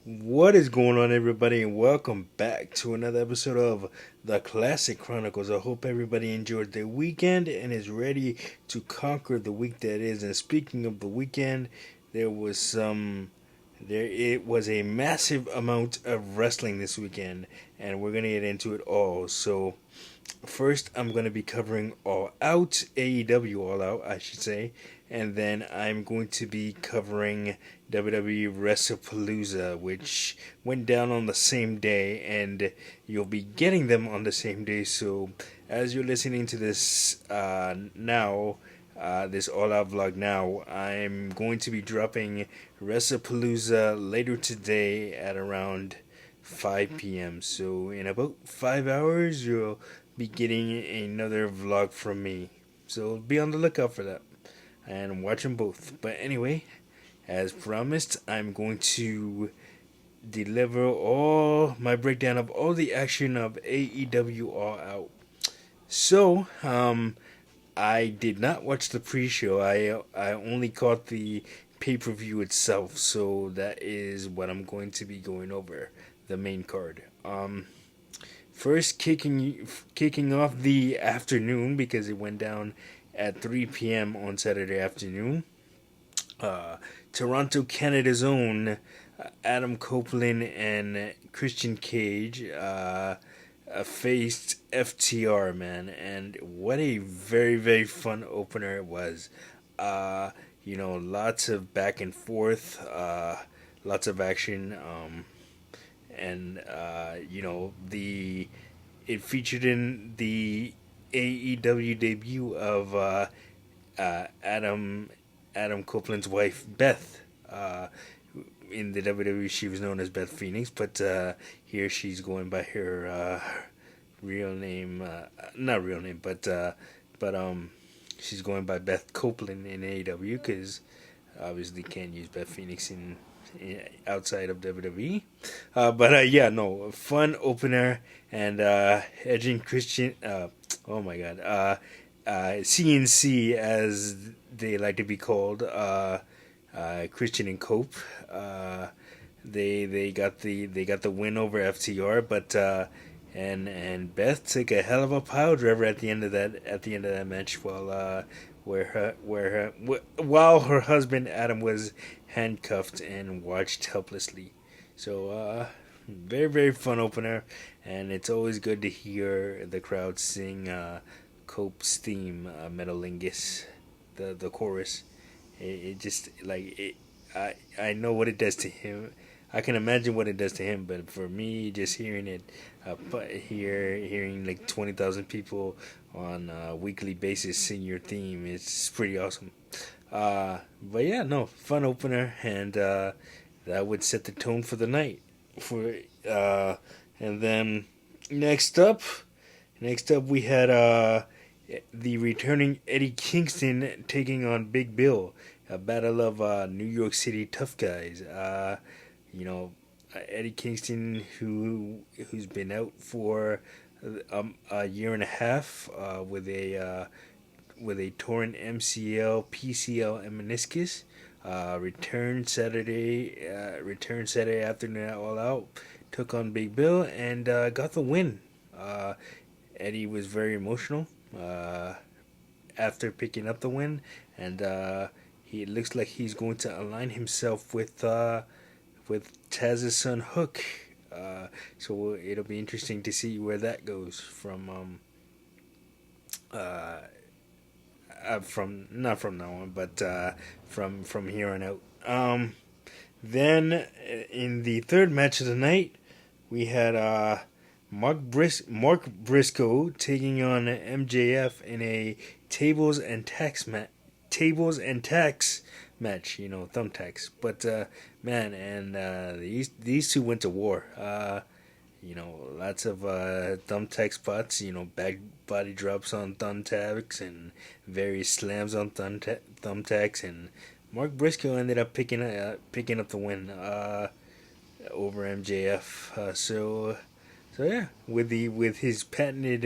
What is going on, everybody, and welcome back to another episode of the Classic Chronicles. I hope everybody enjoyed their weekend and is ready to conquer the week that is. And speaking of the weekend, there was some, there it was a massive amount of wrestling this weekend, and we're gonna get into it all. So, first, I'm going to be covering All Out, AEW All Out, I should say, and then I'm going to be covering WWE WrestlePalooza, which went down on the same day, and you'll be getting them on the same day. So, as you're listening to this this All Out vlog now, I'm going to be dropping WrestlePalooza later today at around 5 p.m. So, in about 5 hours, you'll be getting another vlog from me. So be on the lookout for that and watch them both. But anyway, as promised, I'm going to deliver all my breakdown of all the action of AEW All Out. So, I did not watch the pre-show. I only caught the pay-per-view itself. So that is what I'm going to be going over, the main card. First, kicking off the afternoon because it went down at 3 p.m. on Saturday afternoon. Toronto, Canada's own Adam Copeland and Christian Cage faced FTR, man, and what a very fun opener it was. Lots of back and forth, lots of action. And the it featured in the AEW debut of Adam Copeland's wife Beth. In the WWE, she was known as Beth Phoenix, but here she's going by her real name, not real name, but she's going by Beth Copeland in AEW because obviously can't use Beth Phoenix in outside of WWE. No, fun opener and edging Christian. Oh my God, CNC as they like to be called, Christian and Cope. They got the win over FTR, but and Beth took a hell of a pile driver at the end of that match while her husband Adam was handcuffed and watched helplessly. So very fun opener, and it's always good to hear the crowd sing Cope's theme, Metalingus, the chorus. It just like it. I know what it does to him. I can imagine what it does to him, but for me, just hearing it, hearing like 20,000 people on a weekly basis sing your theme, it's pretty awesome. But yeah, no, fun opener, and that would set the tone for the night. And then next up we had the returning Eddie Kingston taking on Big Bill, a battle of New York City tough guys. Eddie Kingston, who's been out for a year and a half with a torn MCL, PCL, and meniscus. Returned Saturday afternoon All Out, took on Big Bill and got the win. Eddie was very emotional after picking up the win, and he looks like he's going to align himself with Taz's son Hook. So it'll be interesting to see where that goes from not from now on, but from here on out. Then in the third match of the night, we had Mark Briscoe taking on MJF in a tables and tax match. Thumbtacks. But man, and these two went to war. Lots of thumbtack spots. Back body drops on thumbtacks and various slams on thumbtacks. And Mark Briscoe ended up picking up the win over MJF. So yeah, with his patented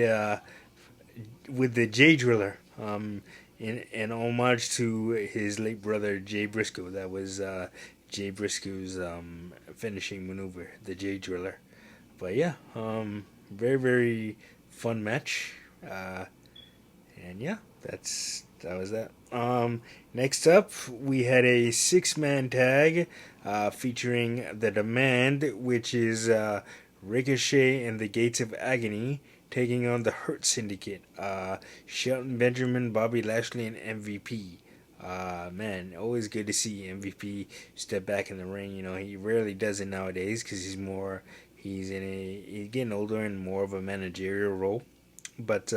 with the J Driller. In homage to his late brother Jay Briscoe. That was Jay Briscoe's finishing maneuver, the Jay Driller. But yeah, very very fun match. And yeah, that was that. Next up, we had a 6-man tag featuring the Demand, which is Ricochet and the Gates of Agony taking on the Hurt Syndicate. Shelton Benjamin, Bobby Lashley, and MVP. Man, always good to see MVP step back in the ring. You know, he rarely does it nowadays because he's getting older and more of a managerial role. But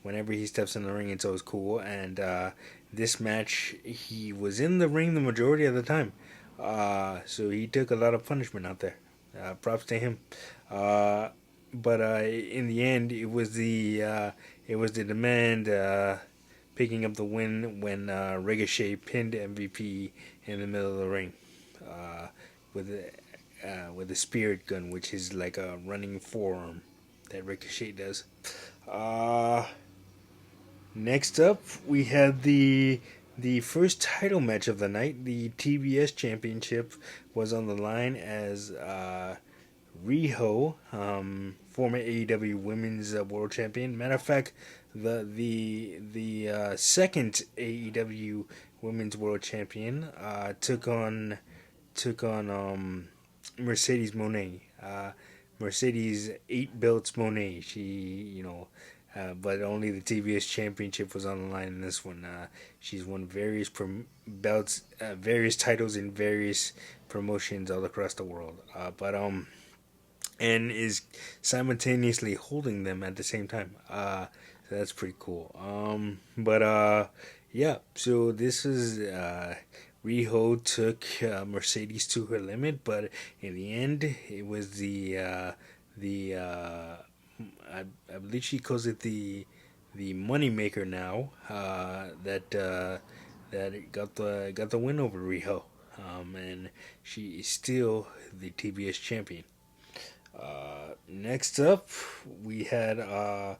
whenever he steps in the ring, it's always cool. And this match, he was in the ring the majority of the time, so he took a lot of punishment out there. Props to him. But in the end, it was the Demand picking up the win when Ricochet pinned MVP in the middle of the ring with a spirit gun, which is like a running forearm that Ricochet does. Next up, we had the first title match of the night. The TBS Championship was on the line as Riho, former AEW Women's World Champion. Matter of fact, the second AEW Women's World Champion took on Mercedes Moné. Mercedes 8 belts Moné. She, but only the TBS Championship was on the line in this one. She's won various belts, various titles in various promotions all across the world. And is simultaneously holding them at the same time. So that's pretty cool. Yeah. So this is Riho took Mercedes to her limit, but in the end, it was I believe she calls it the moneymaker now that got the win over Riho, and she is still the TBS champion. Next up, we had a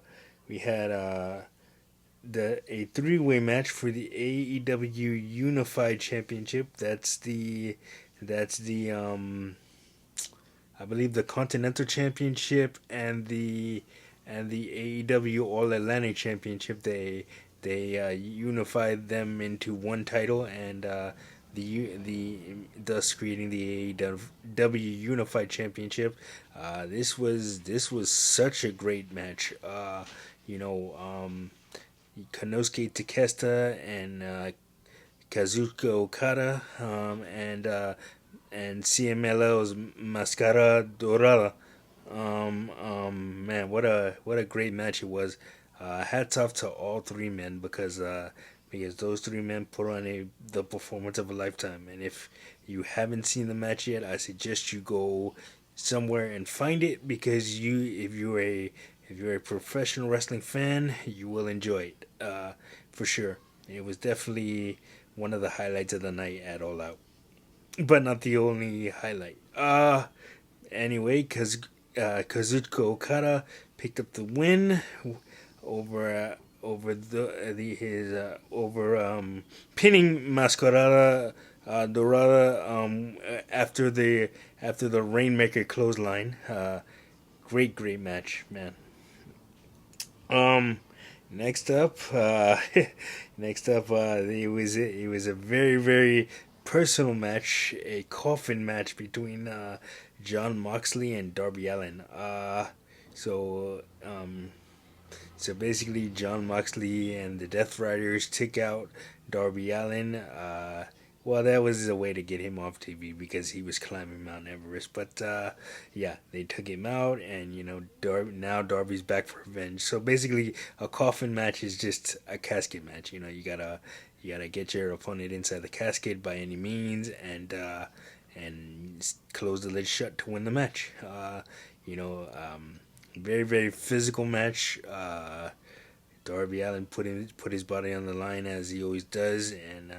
3-way match for the AEW Unified Championship. That's the I believe the Continental Championship and the AEW All Atlantic Championship. They unified them into one title, and thus creating the AEW Unified Championship. This was such a great match. Konosuke Takeshita and Kazuchika Okada and CMLL's Mascara Dorada. Man, what a great match it was. Hats off to all three men because those three men put on the performance of a lifetime. And if you haven't seen the match yet, I suggest you go somewhere and find it because if you're a professional wrestling fan, you will enjoy it for sure. It was definitely one of the highlights of the night at All Out, but not the only highlight. Anyway, Kazuchika Okada picked up the win over pinning Mascarada Dorada after the Rainmaker clothesline. Great match, man. Next up, it was a very very personal match, a coffin match between Jon Moxley and Darby Allin. So basically, Jon Moxley and the Death Riders took out Darby Allin. Well, that was a way to get him off TV because he was climbing Mount Everest. But yeah, they took him out, and now Darby's back for revenge. So basically, a coffin match is just a casket match. You gotta get your opponent inside the casket by any means, and close the lid shut to win the match. Very very physical match. Darby Allin put his body on the line as he always does, and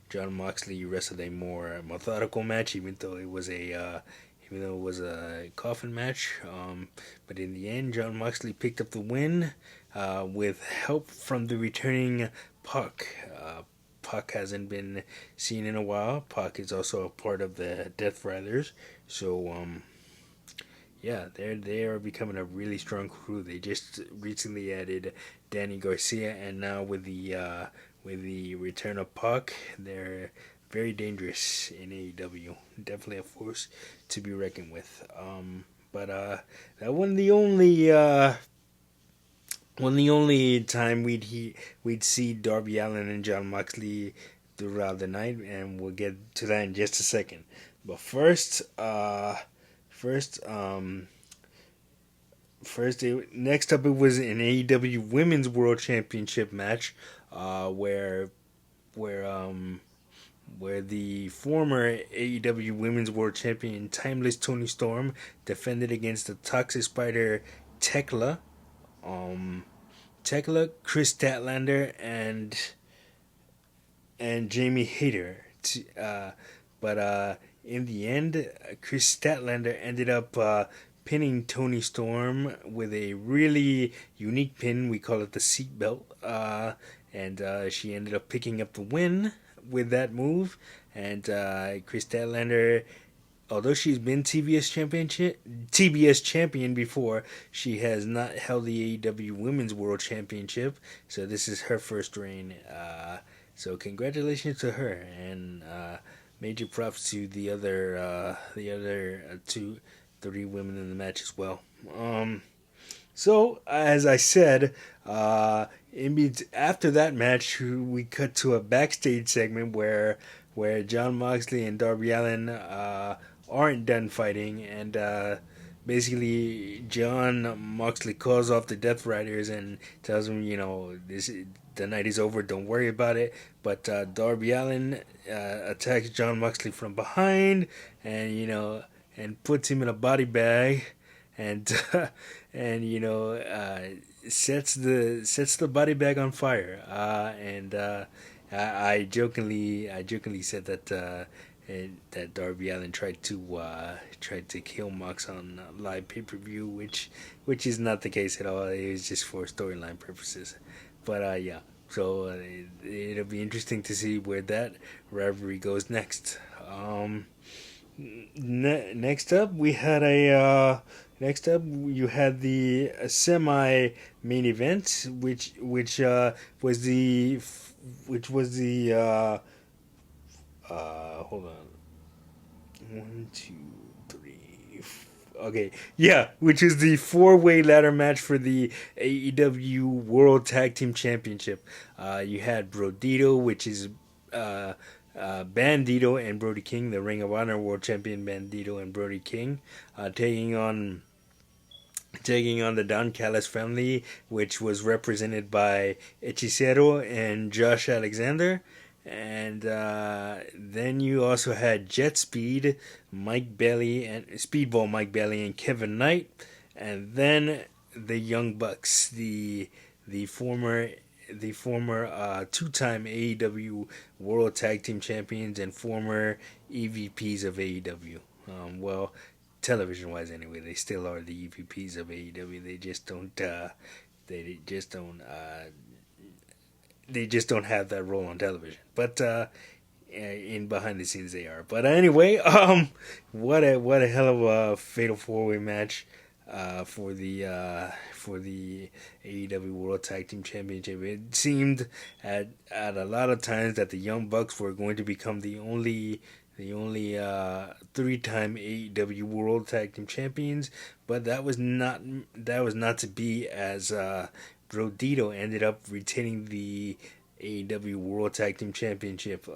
Jon Moxley wrestled a more methodical match, even though it was a coffin match. But in the end, Jon Moxley picked up the win with help from the returning Puck. Puck hasn't been seen in a while. Puck is also a part of the Death Riders, so yeah, they are becoming a really strong crew. They just recently added Danny Garcia, and now with the return of Puck, they're very dangerous in AEW. Definitely a force to be reckoned with. But that wasn't the only time we'd see Darby Allin and John Moxley throughout the night, and we'll get to that in just a second. But first, next up, it was an AEW Women's World Championship match, where where the former AEW Women's World Champion Timeless Tony Storm defended against the Toxic Spider Tekla, Chris Statlander, and Jamie Hayter. But in the end, Chris Statlander ended up pinning Tony Storm with a really unique pin. We call it the seatbelt. And she ended up picking up the win with that move. And Chris Statlander, although she's been TBS champion before, she has not held the AEW Women's World Championship. So this is her first reign. So congratulations to her, and major props to the other three women in the match as well. So as I said, after that match, we cut to a backstage segment where John Moxley and Darby Allin aren't done fighting, and basically John Moxley calls off the Death Riders and tells them, the night is over, don't worry about it. But Darby Allin attacks John Moxley from behind, and puts him in a body bag, and sets the body bag on fire. I jokingly said that Darby Allin tried to kill Mox on live pay-per-view, which is not the case at all. It was just for storyline purposes. But yeah, so it'll be interesting to see where that rivalry goes next. Next up, you had the semi main event, which was the hold on, 1, 2, 3. Okay, yeah, which is the 4-way ladder match for the AEW World Tag Team Championship. You had Brodito, which is Bandito and Brody King, the Ring of Honor World Champion Bandito and Brody King, taking on the Don Callis family, which was represented by Hechicero and Josh Alexander. And then you also had Jet Speed, Mike Bailey, and Speedball Mike Bailey and Kevin Knight. And then the Young Bucks, the former two-time AEW World Tag Team Champions and former EVPs of AEW. Well, television-wise, anyway, they still are the EVPs of AEW. They just don't. They just don't have that role on television. But in behind the scenes, they are. But anyway, what a hell of a fatal 4-way match for the AEW World Tag Team Championship. It seemed at a lot of times that the Young Bucks were going to become the only 3-time AEW World Tag Team Champions, but that was not to be, as Brodito ended up retaining the AEW World Tag Team Championship.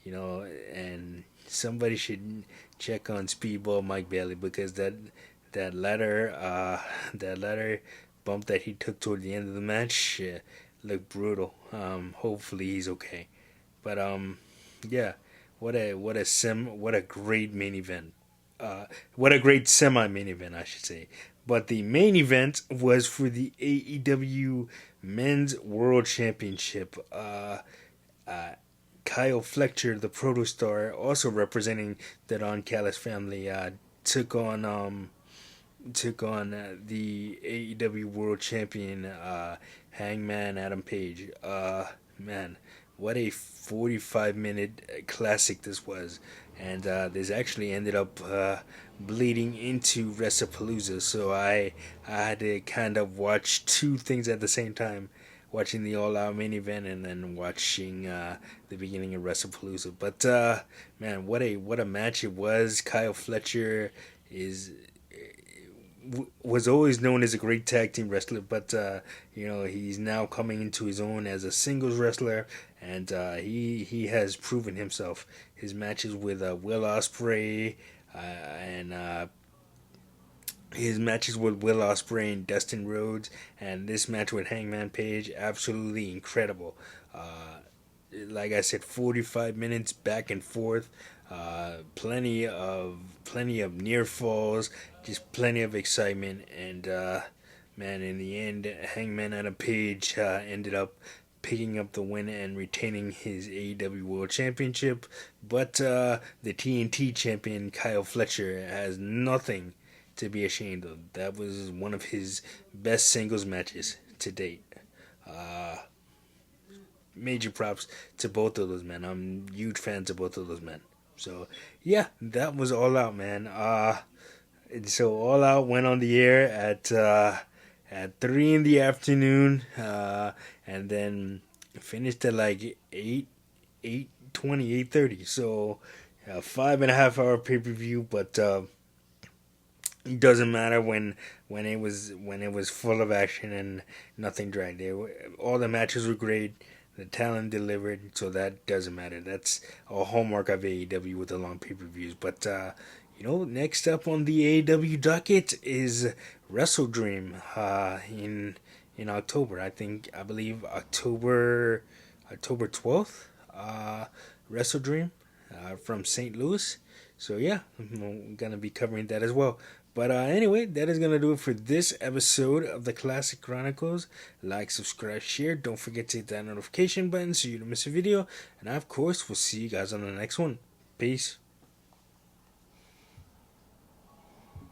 And somebody should check on Speedball Mike Bailey, because that ladder bump that he took toward the end of the match looked brutal. Hopefully he's okay. But yeah, what a great main event. What a great semi-main event, I should say. But the main event was for the AEW Men's World Championship. Kyle Fletcher, the Protostar, also representing the Don Callis family, took on the AEW World Champion Hangman Adam Page. Man, what a 45-minute classic this was. And this actually ended up bleeding into WrestlePalooza. So I had to kind of watch two things at the same time, watching the All Out main event and then watching the beginning of WrestlePalooza. But man, what a match it was. Kyle Fletcher is was always known as a great tag team wrestler, but he's now coming into his own as a singles wrestler, and he has proven himself. His matches with Will Ospreay and his matches with Will Ospreay and Dustin Rhodes, and this match with Hangman Page, absolutely incredible. Like I said, 45 minutes back and forth. Plenty of near falls, just plenty of excitement, and man, in the end, Hangman Adam Page ended up picking up the win and retaining his AEW World Championship. But the TNT champion Kyle Fletcher has nothing to be ashamed of. That was one of his best singles matches to date. Major props to both of those men. I'm huge fans of both of those men. So yeah, that was All Out, man. So All Out went on the air at 3 in the afternoon, and then finished at like 8:30. So 5.5 hour pay-per-view, but it doesn't matter when it was full of action and nothing dragged. All the matches were great. The talent delivered, so that doesn't matter. That's a hallmark of AEW with the long pay-per-views. But next up on the AEW docket is Wrestle Dream in October. I believe October 12th. Wrestle Dream from St. Louis. So yeah, I'm gonna be covering that as well. But anyway, that is going to do it for this episode of the Classic Chronicles. Like, subscribe, share. Don't forget to hit that notification button so you don't miss a video. And of course, we'll see you guys on the next one. Peace.